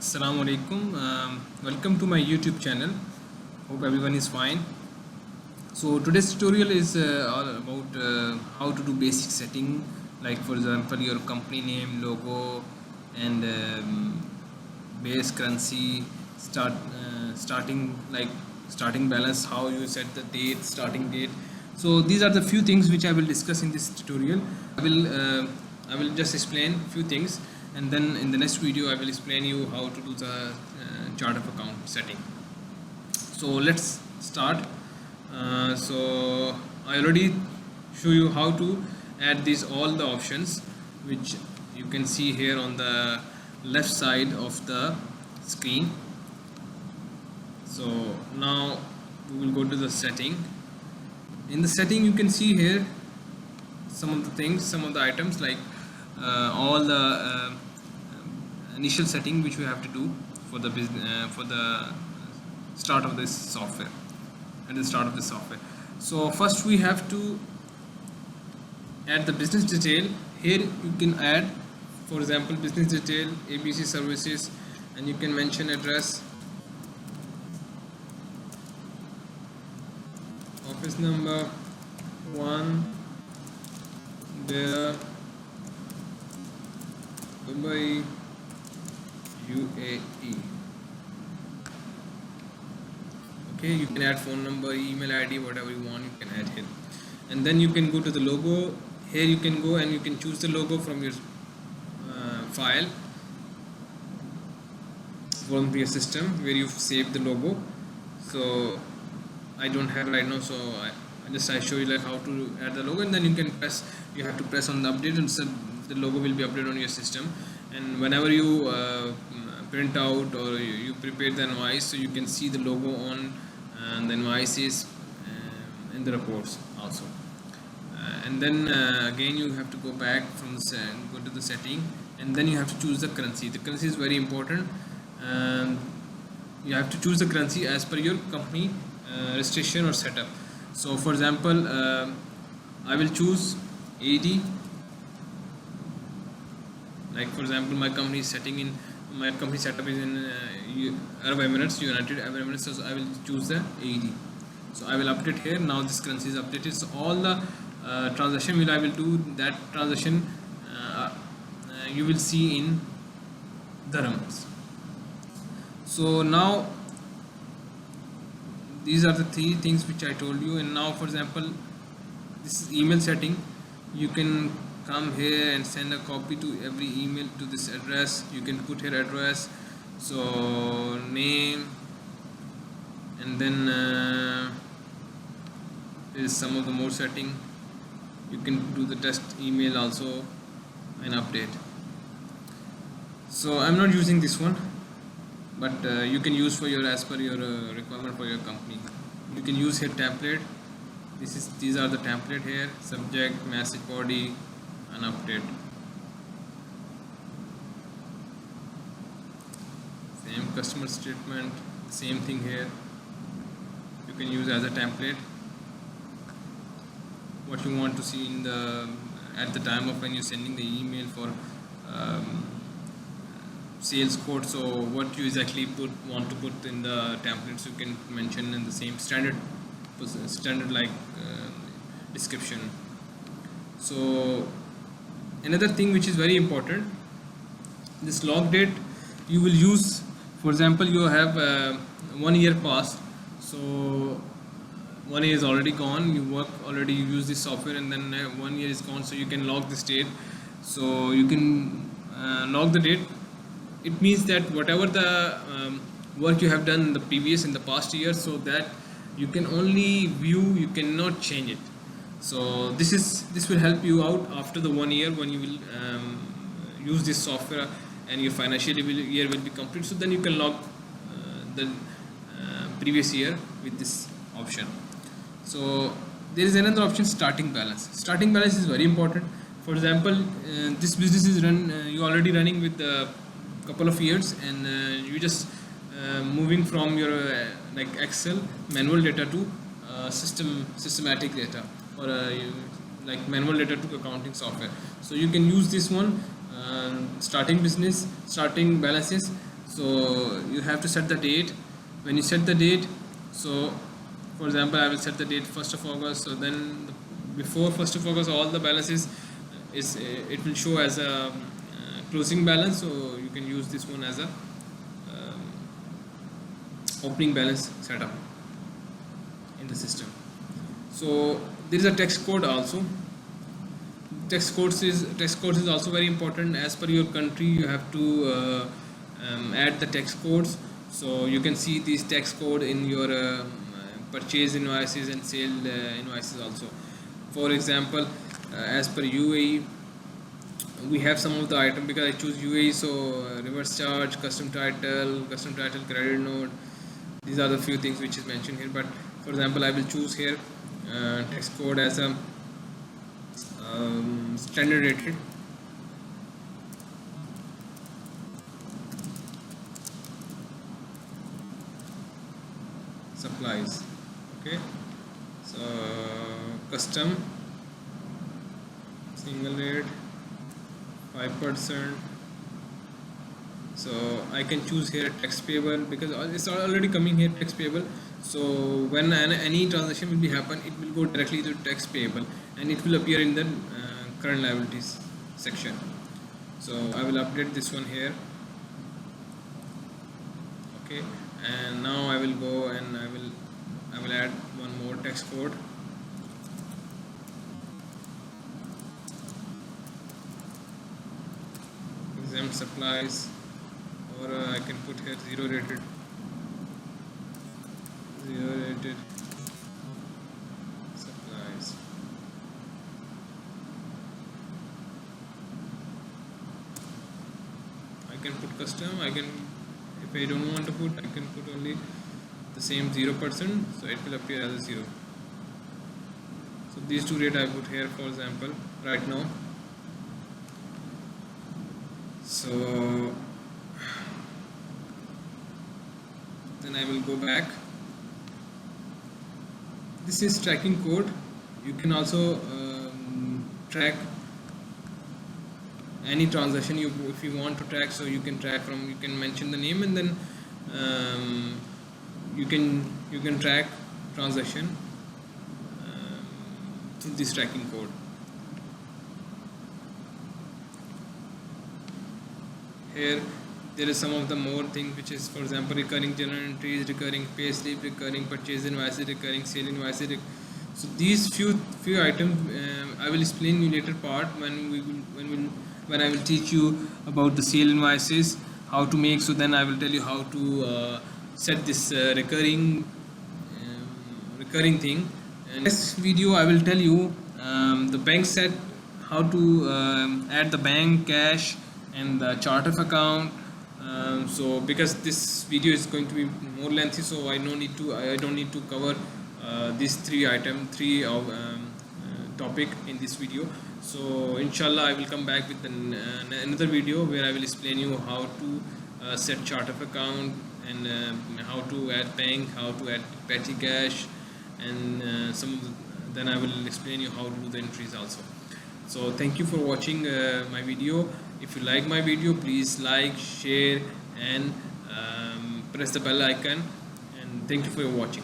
Assalamu alaikum. Welcome to my YouTube channel. Hope everyone is fine. So today's tutorial is all about how to do basic setting, like for example your company name, logo, and base currency, starting balance, how you set the date, starting date. So these are the few things which I will discuss in this tutorial. I will just explain few things, and then in the next video I will explain you how to do the chart of account setting. So let's start. So I already show you how to add these all the options which you can see here on the left side of the screen. So now we will go to the setting. In the setting you can see here some of the things, some of the items, like all the initial setting which we have to do for the business, for the start of this software, at the start of the software. So first we have to add the business detail. Here you can add, for example, business detail, ABC services, and you can mention address, office number 1 there, Dubai, UAE. Okay, you can add phone number, email ID, whatever you want, you can add here. And then you can go to the logo. Here you can go and you can choose the logo from your file, from your system where you've saved the logo. So I don't have right now, so I show you like how to add the logo, and then you have to press on the update, and so the logo will be updated on your system. And whenever you print out or you prepare the invoice, so you can see the logo on the invoices in the reports also. And then again you have to go back from go to the setting, and then you have to choose the currency. The currency is very important. You have to choose the currency as per your company registration or setup. So for example, I will choose AED. Like for example, my company setup is in Arab Emirates, United Arab Emirates, so I will choose the AED. So I will update here. Now this currency is updated. So all the transaction I will do that transaction you will see in dirhams. So now these are the three things which I told you. And now for example, this is email setting. You can come here and send a copy to every email to this address. You can put here address, so name, and then there is some of the more setting. You can do the test email also and update. So I'm not using this one, but you can use for your, as per your requirement for your company. You can use here template. These are the template here: subject, message body, and update. Same customer statement, same thing here. You can use as a template what you want to see in the at the time of when you're sending the email for sales quote. So what you exactly want to put in the templates, you can mention in the same standard like description. So another thing which is very important, this log date you will use. For example, you have 1 year passed, so 1 year is already gone, you use this software, and then 1 year is gone, so you can log this date. So you can log the date. It means that whatever the work you have done in the past year, so that you can only view, you cannot change it. So this will help you out after the 1 year when you will use this software and your financial year will be complete. So then you can log the previous year with this option. So there is another option, starting balance. Starting balance is very important. For example, this business is you already running with a couple of years, and you just moving from your like Excel manual data to systematic data, or like manual data to accounting software. So you can use this one, starting balances. So you have to set the date. When you set the date, so for example I will set the date 1st of August, so then before 1st of August all the balances is it will show as a closing balance, so you can use this one as a opening balance setup in the system. So there is a text code also. Text codes is also very important. As per your country you have to add the text codes, so you can see these text code in your purchase invoices and sale invoices also. For example, as per UAE we have some of the item, because I choose UAE, so reverse charge, custom title credit note, these are the few things which is mentioned here. But for example I will choose here text code as a standard rated. Supplies, okay, so custom single rate 5%. So I can choose here tax payable, because it's already coming here tax payable. So when any transaction will be happen, it will go directly to tax payable and it will appear in the current liabilities section. So I will update this one here, okay, and now I will go and I will add one more tax code. Exempt supplies, or I can put here zero rated supplies. I can put custom, I can, if I don't want to put, I can put only the same 0%, so it will appear as a 0. So these two rate I put here, for example, right now. So then I will go back. This is tracking code. You can also track any transaction if you want to track, so you can track from, you can mention the name and then you can track transaction through this tracking code. Here there is some of the more things, which is, for example, recurring journal entries, recurring pay slip, recurring purchase invoices, recurring sale invoices. So these few items I will explain you later part when I will teach you about the sale invoices, how to make. So then I will tell you how to set this recurring thing. And next video I will tell you the bank set, how to add the bank, cash, and the chart of account. So because this video is going to be more lengthy, so I don't need to cover these three topic in this video. So inshallah I will come back with another video where I will explain you how to set chart of account, and how to add bank, how to add petty cash, and then I will explain you how to do the entries also. So thank you for watching my video. If you like my video, please like, share, and press the bell icon, and thank you for watching.